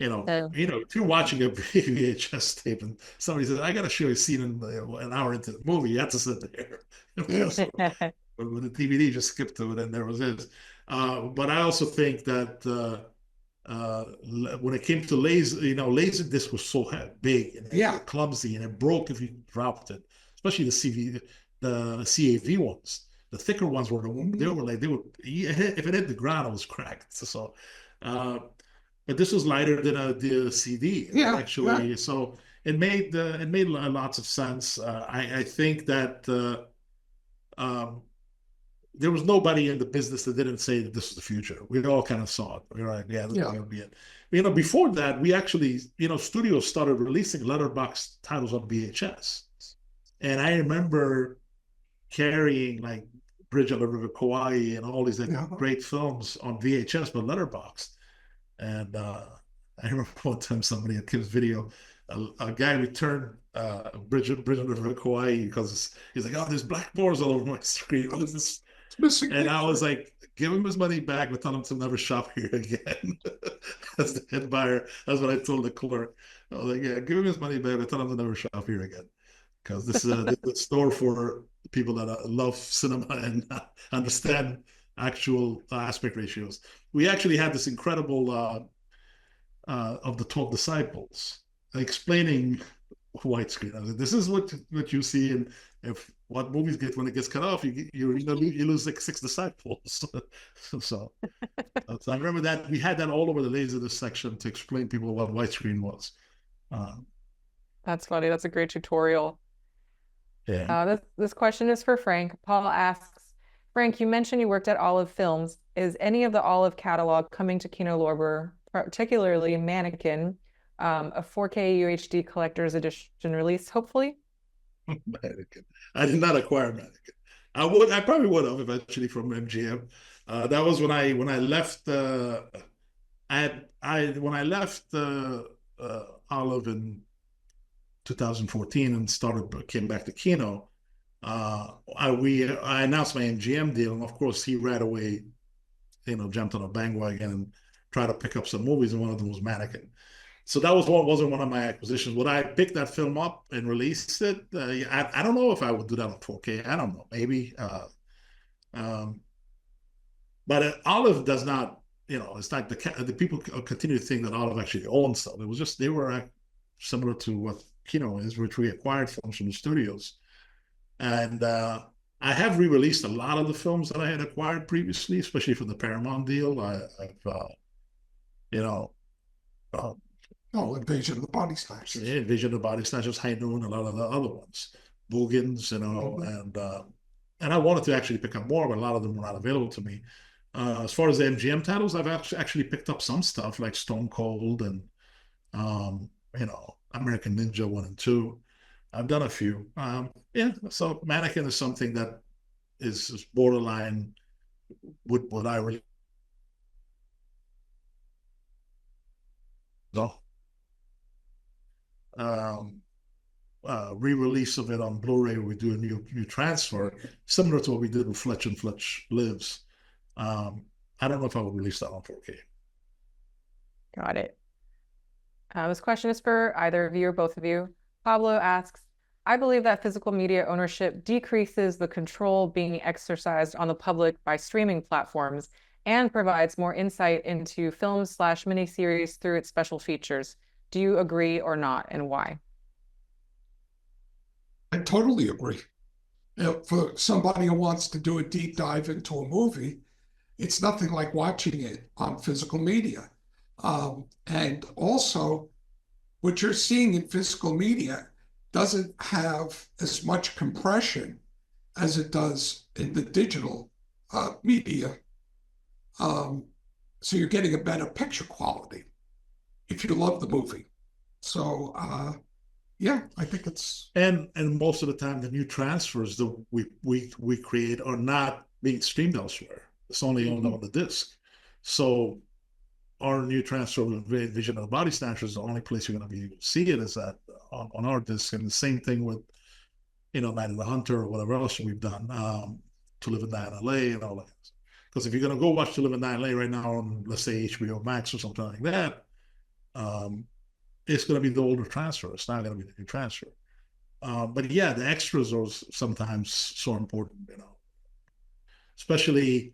if you're watching a VHS tape and somebody says, "I got to show you a scene in an hour into the movie," you have to sit there. But with the DVD, just skip to it, and there was it. But I also think that when it came to Laserdisc was so big and clumsy, and it broke if you dropped it, especially the CAV ones. The thicker ones were if it hit the ground, it was cracked. So. But this was lighter than the CD, actually. Yeah. So it made lots of sense. I think that there was nobody in the business that didn't say that this was the future. We all kind of saw it. We were like, "Yeah, this is going to be it." Before that, we actually, studios started releasing letterbox titles on VHS, and I remember carrying like Bridge on the River Kauai and all these great films on VHS, but letterboxed. And I remember one time somebody at Kim's Video, a guy returned Bridge on the River Kauai because he's like, "Oh, there's black bars all over my screen. What is this?" And I was like, "Give him his money back, but tell him to never shop here again." As the head buyer, that's what I told the clerk. I was like, "Yeah, give him his money back, but tell him to never shop here again, because this is a store for people that love cinema and understand actual aspect ratios." We actually had this incredible of the 12 Disciples explaining widescreen. I was like, "This is what you see, and what movies get when it gets cut off, you lose like 6 disciples." So I remember that we had that all over the Laserdisc section to explain people what widescreen was. That's funny. That's a great tutorial. Yeah. This question is for Frank. Paul asks, "Frank, you mentioned you worked at Olive Films. Is any of the Olive catalog coming to Kino Lorber, particularly Maniac, a 4K UHD collector's edition release, hopefully?" Mannequin. I did not acquire Mannequin. I probably would have eventually from MGM. That was when I left. When I left Olive in 2014 and came back to Kino. I announced my MGM deal, and of course he right away, jumped on a bandwagon and tried to pick up some movies, and one of them was Mannequin. So that wasn't one of my acquisitions. Would I pick that film up and release it? I don't know if I would do that on 4K. I don't know, maybe. But Olive does not. It's like the people continue to think that Olive actually owns stuff. It was just they were similar to what Kino is, which we acquired films from the studios. And I have re-released a lot of the films that I had acquired previously, especially for the Paramount deal. Invasion of the Body Snatchers. Yeah, Invasion of the Body Snatchers, High Noon, a lot of the other ones, Boogans, and I wanted to actually pick up more, but a lot of them were not available to me. As far as the MGM titles, I've actually picked up some stuff like Stone Cold and American Ninja 1 and 2. I've done a few. So Mannequin is something that is borderline with what I really re-release of it on Blu-ray. We do a new transfer, similar to what we did with Fletch and Fletch Lives. I don't know if I would release that on 4K. Got it. This question is for either of you or both of you. Pablo asks, I believe that physical media ownership decreases the control being exercised on the public by streaming platforms and provides more insight into films/miniseries through its special features. Do you agree or not, and why? I totally agree. For somebody who wants to do a deep dive into a movie, it's nothing like watching it on physical media. And also, what you're seeing in physical media doesn't have as much compression as it does in the digital media. So you're getting a better picture quality if you love the movie. So yeah, I think it's and most of the time the new transfers that we create are not being streamed elsewhere. It's only on the disc. So our new transfer of Vision of the Body Snatchers is the only place you're going to be able to see it is that on our disc. And the same thing with Night of the Hunter or whatever else we've done, To Live and Die in LA and all that. Because if you're going to go watch To Live and Die in LA right now on, let's say, HBO Max or something like that, it's going to be the older transfer. It's not going to be the new transfer. But yeah, the extras are sometimes so important, especially,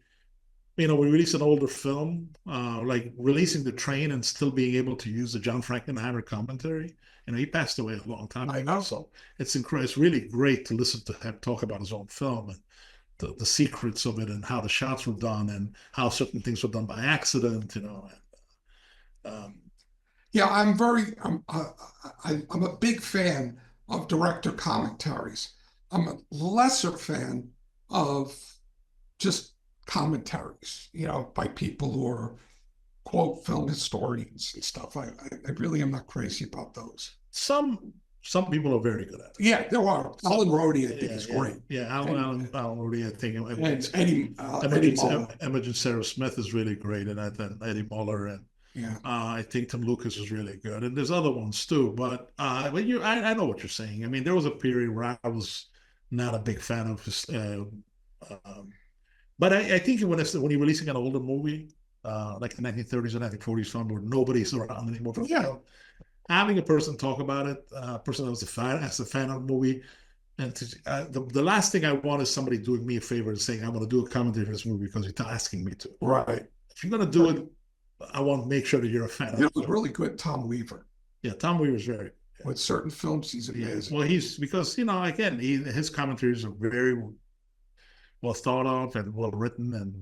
we release an older film, like releasing The Train and still being able to use the John Frankenheimer commentary. He passed away a long time ago. I know. So it's incredible. It's really great to listen to him talk about his own film and the secrets of it and how the shots were done and how certain things were done by accident, Yeah, I'm a big fan of director commentaries. I'm a lesser fan of just commentaries, by people who are, quote, film historians and stuff. I really am not crazy about those. Some people are very good at it. Yeah, there are. Alan Rhodey, I think, is great. Yeah, Alan Rhodey, I think. Imogen Sarah Smith is really great, and Eddie Muller, and I think Tim Lucas is really good, and there's other ones too. But I know what you're saying. I mean, there was a period where I was not a big fan of his. But I think when you're releasing an older movie, like the 1930s or 1940s film where nobody's around anymore, having a person talk about it, a person that was a fan of the movie, and the last thing I want is somebody doing me a favor and saying, I'm going to do a commentary for this movie because you're asking me to. Right. If you're going to do it, I want to make sure that you're a fan of it. It was really good, Tom Weaver. Yeah, Tom Weaver's very good. With certain films, he's amazing. Well, because, again, his commentaries are very well thought of and well written and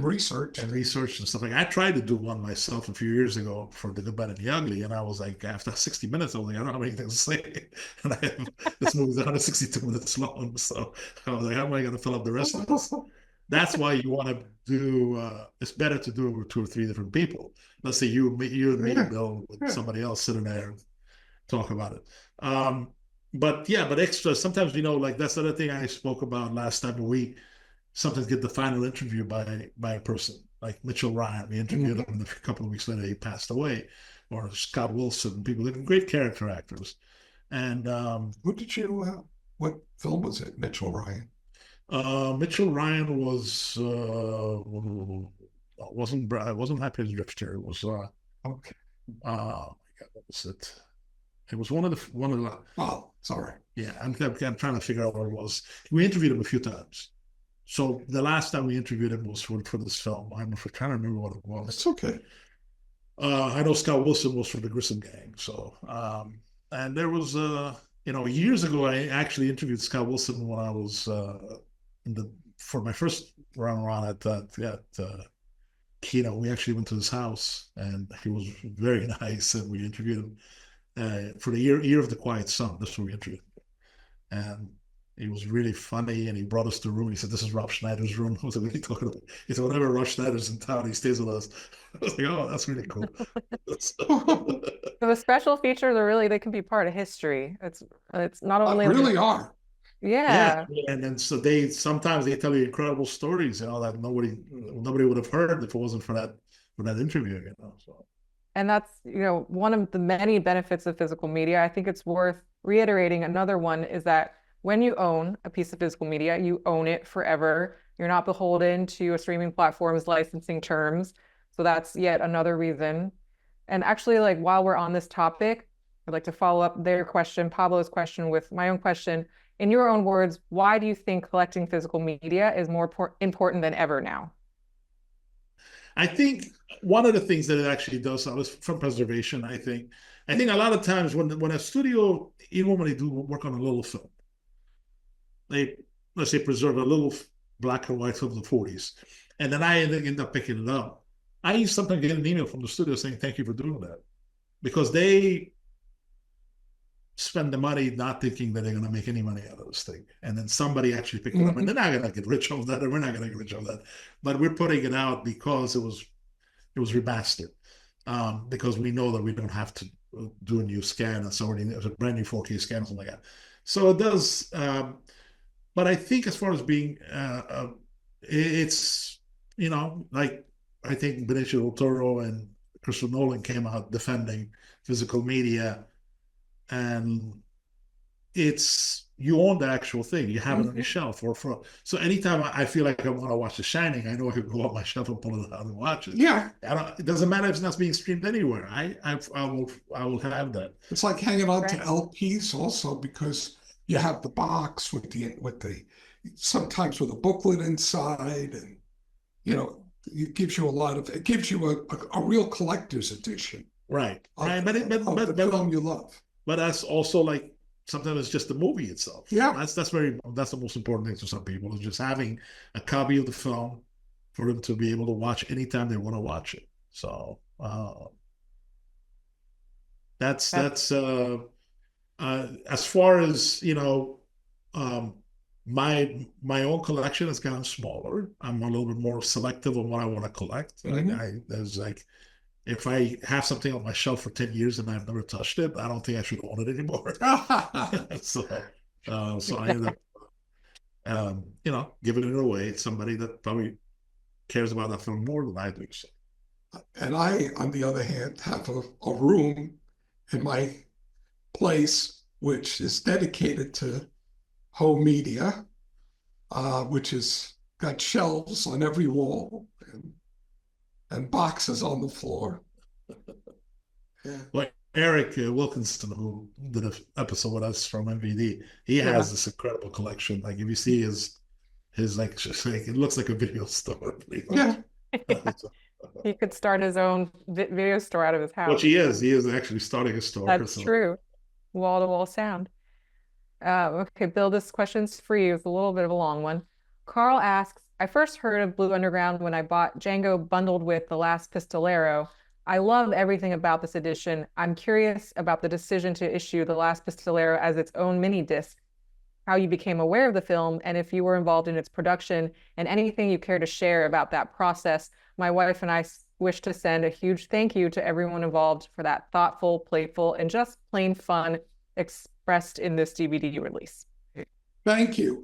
research and stuff like that. I tried to do one myself a few years ago for The Good, Bad, and the Ugly, and I was like, after 60 minutes, I was like, I don't have anything to say. And this movie's 162 minutes long, so I was like, how am I going to fill up the rest of this? That's why you want to do. It's better to do it with 2 or 3 different people. Let's say you and me, Bill, with somebody else sitting there and talk about it. but yeah, but extras, sometimes, like that's the other thing I spoke about last time. We sometimes get the final interview by a person like Mitchell Ryan. We interviewed him, and a couple of weeks later he passed away. Or Scott Wilson, people, they're great character actors. And What did you? What film was it? Mitchell Ryan. Mitchell Ryan was wasn't Happy as Drifter. It was Okay. my God, what was it? It was one of the. Oh, sorry. Yeah, I'm trying to figure out what it was. We interviewed him a few times. So the last time we interviewed him was for this film. I'm trying to remember what it was. It's okay. I know Scott Wilson was from the Grissom Gang. So, and there was, years ago, I actually interviewed Scott Wilson when I was for my first run around at Kino. We actually went to his house, and he was very nice, and we interviewed him for the year of the Quiet Sun. That's where we interviewed him, and he was really funny, and he brought us to the room. He said, "This is Rob Schneider's room." I was like, "What are you talking about?" He said, "Whenever Rob Schneider's in town, he stays with us." I was like, "Oh, that's really cool." So the special features are really, they can be part of history. It's not only really are. Yeah. And then so sometimes they tell you incredible stories, that nobody would have heard if it wasn't for that interview, So. And that's, one of the many benefits of physical media. I think it's worth reiterating. Another one is that when you own a piece of physical media, you own it forever. You're not beholden to a streaming platform's licensing terms. So that's yet another reason. And actually, like, while we're on this topic, I'd like to follow up their question, Pablo's question, with my own question. In your own words, why do you think collecting physical media is more important than ever now? I think one of the things that it actually does is from preservation. I think a lot of times when a studio, even when they do work on a little film, let's say preserve a little black and white film of the 40s, and then I end up picking it up. I sometimes get an email from the studio saying, "Thank you for doing that," because they spend the money not thinking that they're going to make any money out of this thing. And then somebody actually picked it up, and they're not going to get rich off that, and we're not going to get rich off that. But we're putting it out because it was remastered, because we know that we don't have to do a new scan. It's already a brand new 4K scan or something like that. So it does. But I think as far as being, it's, like I think Benicio del Toro and Christopher Nolan came out defending physical media, and you own the actual thing. You have it on your shelf, so anytime I feel like I want to watch The Shining, I know I can go up my shelf and pull it out and watch it. Yeah, it doesn't matter if it's not being streamed anywhere. I will have that. It's like hanging on to LPs also, because you have the box with the sometimes with a booklet inside, and it gives you a real collector's edition. Right. Of, right. But the film you love. But that's also like sometimes it's just the movie itself. Yeah. That's the most important thing to some people, is just having a copy of the film for them to be able to watch anytime they want to watch it. So that's as far as my own collection has gotten smaller. I'm a little bit more selective on what I want to collect. There's like, if I have something on my shelf for 10 years and I've never touched it, I don't think I should own it anymore. So I end up, giving it away to somebody that probably cares about that film more than I do. So. And I, on the other hand, have a room in my place which is dedicated to home media, which has got shelves on every wall and boxes on the floor. Yeah. Well, Eric Wilkinson, who did an episode with us from MVD, he has this incredible collection. Like, if you see his like, just like, it looks like a video store. Yeah. He could start his own video store out of his house. Which he is actually starting a store. That's true. Wall-to-wall sound. Okay, Bill, this question's for you. It's a little bit of a long one. Carl asks, I first heard of Blue Underground when I bought Django bundled with The Last Pistolero. I love everything about this edition. I'm curious about the decision to issue The Last Pistolero as its own mini disc, how you became aware of the film, and if you were involved in its production, and anything you care to share about that process. My wife and I wish to send a huge thank you to everyone involved for that thoughtful, playful, and just plain fun expressed in this DVD release? Thank you.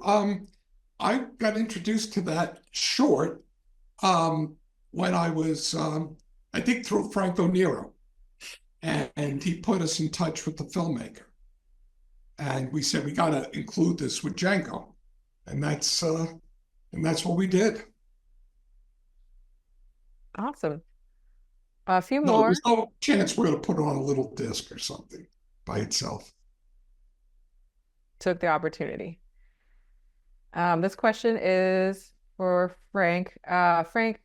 I got introduced to that short when I was, I think, through Franco Nero, and he put us in touch with the filmmaker, and we said we got to include this with Django, and that's what we did. Awesome. A few No, more. there's no chance we're going to put it on a little disc or something by itself. Took the opportunity. This question is for Frank. Frank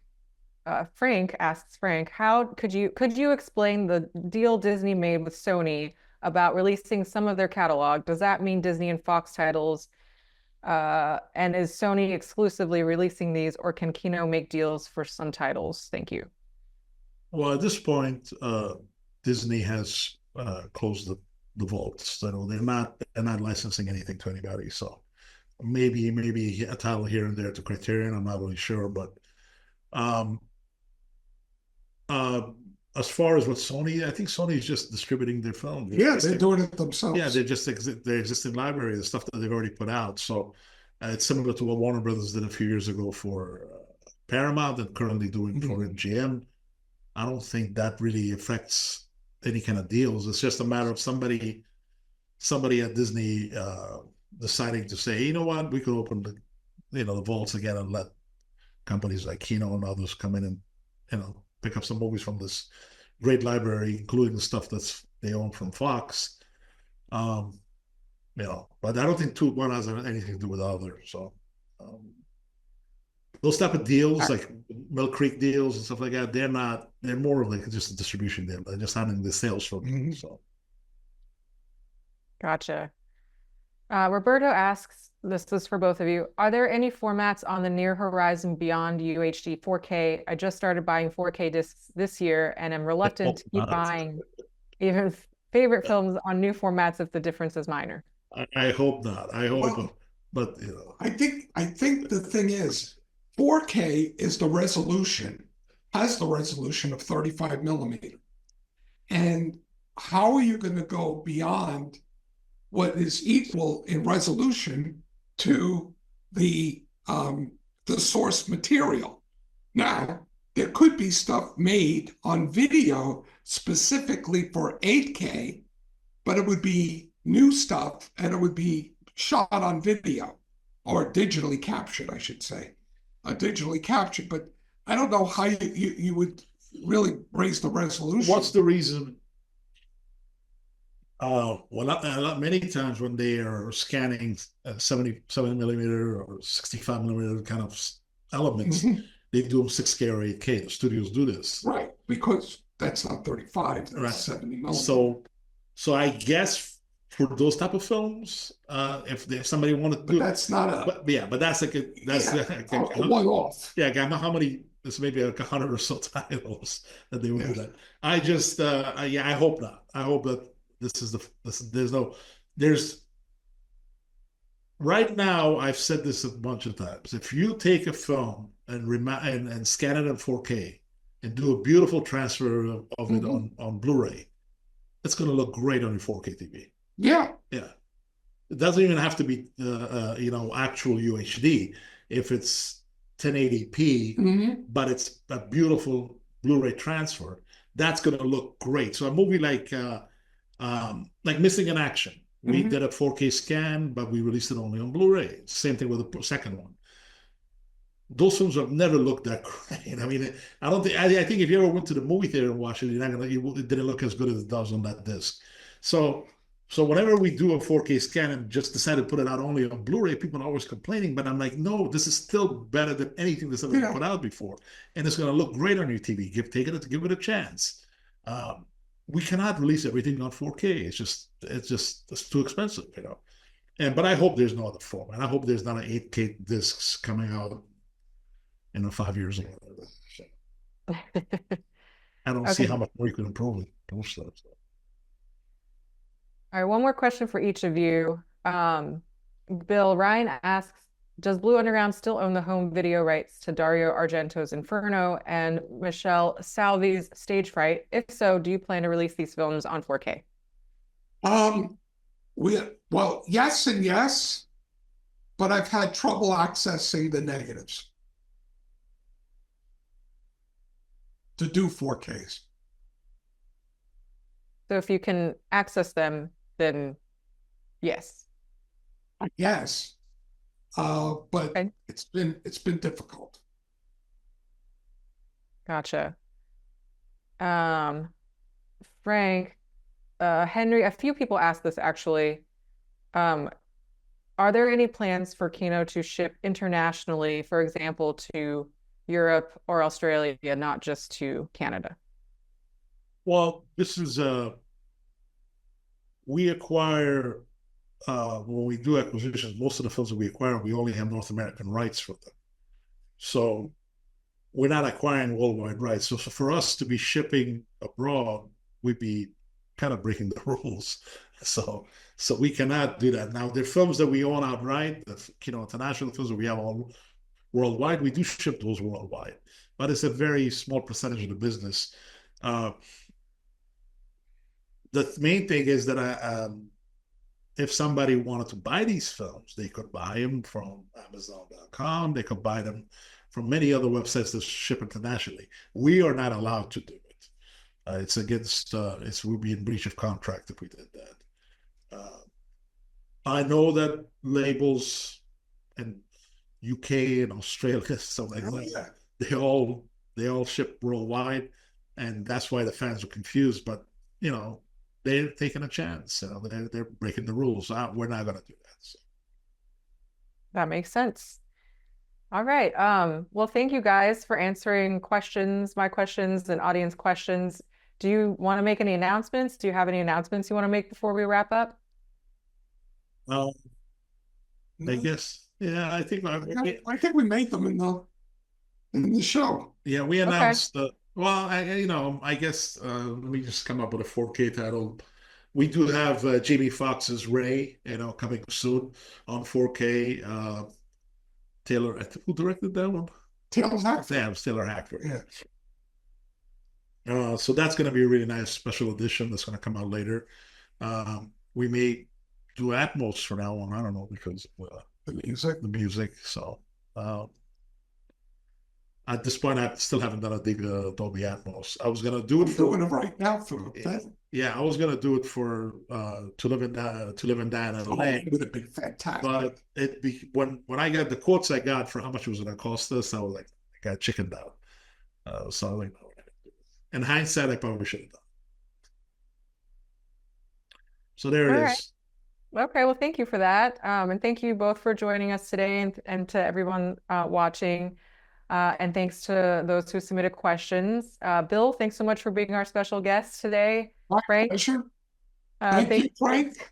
asks Frank, how could you explain the deal Disney made with Sony about releasing some of their catalog? Does that mean Disney and Fox titles? And is Sony exclusively releasing these, or can Kino make deals for some titles? Thank you. Well, at this point, Disney has closed the vaults. So they're not licensing anything to anybody. So maybe a title here and there to Criterion. I'm not really sure, but as far as what Sony, I think Sony is just distributing their films. Yeah, they're doing it themselves. Yeah, they're just their existing library, the stuff that they've already put out. So it's similar to what Warner Brothers did a few years ago for Paramount and currently doing for MGM. I don't think that really affects any kind of deals. It's just a matter of somebody at Disney deciding to say, you know what, we could open the vaults again and let companies like Kino and others come in and pick up some movies from this great library, including the stuff they own from Fox. But I don't think one has anything to do with the other. So those type of deals, like Mill Creek deals and stuff like that, they're more of like just a distribution deal. They're just handling the sales for them. So. Gotcha. Roberto asks, this is for both of you, are there any formats on the near horizon beyond UHD 4K? I just started buying 4K discs this year and am reluctant to keep buying even favorite films on new formats if the difference is minor. I hope not. I hope, well, but I think the thing is, 4K is has the resolution of 35 millimeter. And how are you going to go beyond what is equal in resolution to the source material? Now, there could be stuff made on video specifically for 8K, but it would be new stuff and it would be shot on video, or digitally captured, I should say. Digitally captured, but I don't know how you would really raise the resolution. What's the reason? Well, not many times when they are scanning 77 millimeter or 65 millimeter kind of elements, they do them 6K or 8K. The studios do this, right? Because that's not 35, that's 70 millimeter. So I guess for those type of films, if somebody wanted to do, that's not a. But that's like a one-off. Yeah, I know how many. There's maybe like 100 or so titles that they would do that. I just, I hope not. I hope that there's right now. I've said this a bunch of times. If you take a film and scan it in 4K and do a beautiful transfer of it on Blu-ray, it's going to look great on your 4K TV. Yeah. It doesn't even have to be, actual UHD. If it's 1080p, but it's a beautiful Blu-ray transfer, that's going to look great. So a movie like Missing in Action, we did a 4K scan, but we released it only on Blu-ray. Same thing with the second one. Those films have never looked that great. I mean, I don't think. I think if you ever went to the movie theater and watched it, it didn't look as good as it does on that disc. So whenever we do a 4K scan and just decide to put it out only on Blu-ray, people are always complaining. But I'm like, no, this is still better than anything that's ever been put out before, and it's going to look great on your TV. Give it a chance. We cannot release everything on 4K. It's too expensive, But I hope there's no other format. I hope there's not an 8K discs coming out 5 years ago. I don't see how much more you can improve stuff. All right, one more question for each of you. Bill, Ryan asks, does Blue Underground still own the home video rights to Dario Argento's Inferno and Michelle Salvi's Stage Fright? If so, do you plan to release these films on 4K? Well, yes and yes, but I've had trouble accessing the negatives to do 4Ks. So if you can access them, then yes. Yes, but Okay. it's been difficult. Gotcha. Frank, Henry, a few people asked this actually. Are there any plans for Kino to ship internationally, for example, to Europe or Australia, not just to Canada? Well, this is we acquire when we do acquisitions, most of the films that we acquire, we only have North American rights for them. So we're not acquiring worldwide rights. So for us to be shipping abroad, we'd be kind of breaking the rules. So we cannot do that. Now, there are films that we own outright, the international films that we have all worldwide. We do ship those worldwide, but it's a very small percentage of the business. The main thing is that if somebody wanted to buy these films, they could buy them from Amazon.com. They could buy them from many other websites that ship internationally. We are not allowed to do it. It's against, we'd be in breach of contract if we did that. I know that labels in UK and Australia, stuff like that, they all ship worldwide, and that's why the fans are confused. But they're taking a chance. They're breaking the rules. We're not going to do that. So. That makes sense. All right. Well, thank you guys for answering questions, my questions and audience questions. Do you want to make any announcements? Do you have any announcements you want to make before we wrap up? I guess, yeah, I think we made them in the show. Yeah, we announced well, I guess let me just come up with a 4K title. We do have Jamie Foxx's Ray, coming soon on 4K. Taylor, who directed that one? Taylor Hackford. Yeah, it was Taylor Hackford. Yeah. So that's going to be a really nice special edition that's going to come out later. We may do Atmos from now on. I don't know, because the music. So at this point, I still haven't done a dig Dolby Atmos. I was gonna do it for doing it right now for that. Yeah, I was gonna do it for To Live and Die in LA. It would have been fantastic. But when I got the quotes I got for how much it was gonna cost us, I was like, I got chickened out. So I was like, no, in hindsight, I probably should have done. So there it is. Okay, well, thank you for that. And thank you both for joining us today, and to everyone watching. And thanks to those who submitted questions. Bill, thanks so much for being our special guest today. My Frank, pleasure. Thank you, Frank.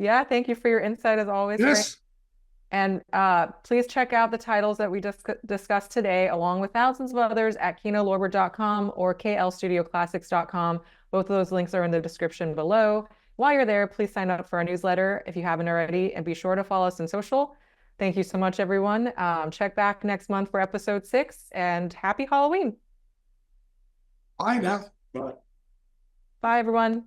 Yeah, thank you for your insight as always, yes. Frank. And please check out the titles that we discussed today, along with thousands of others, at kinolorber.com or klstudioclassics.com. Both of those links are in the description below. While you're there, please sign up for our newsletter if you haven't already, and be sure to follow us on social. Thank you so much, everyone. Check back next month for episode 6, and happy Halloween. Bye now. Bye. Bye, everyone.